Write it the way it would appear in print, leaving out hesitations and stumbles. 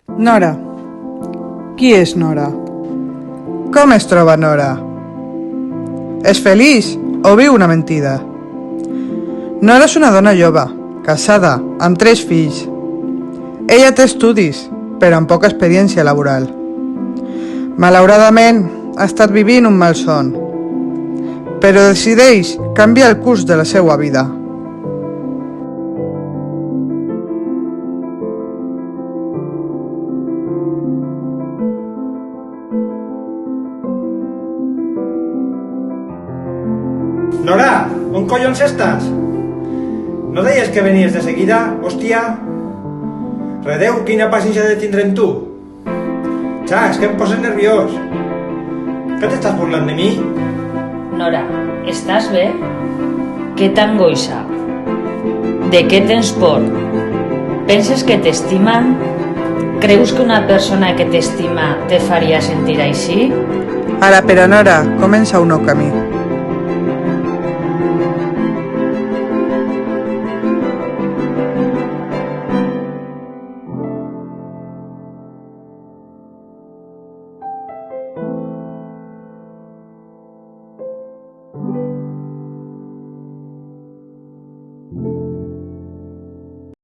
Nora. Qui és Nora? Com es troba Nora? És feliç o viu una mentida? Nora és una dona jove, casada, amb 3 fills. Ella té estudis, però amb poca experiència laboral. Malauradament, ha estat vivint un malson, però decideix canviar el curs de la seva vida. Nora, on collons estàs? No deies que venies de seguida, hòstia? Redeu, quina paciència de tindre amb tu. Xa, és que em poses nerviós. Que t'estàs burlant de mi? Nora, estàs bé? Què t'angoixa? De què tens por? Penses que t'estima? Creus que una persona que t'estima te faria sentir així? Ara, però Nora, comença un nou camí.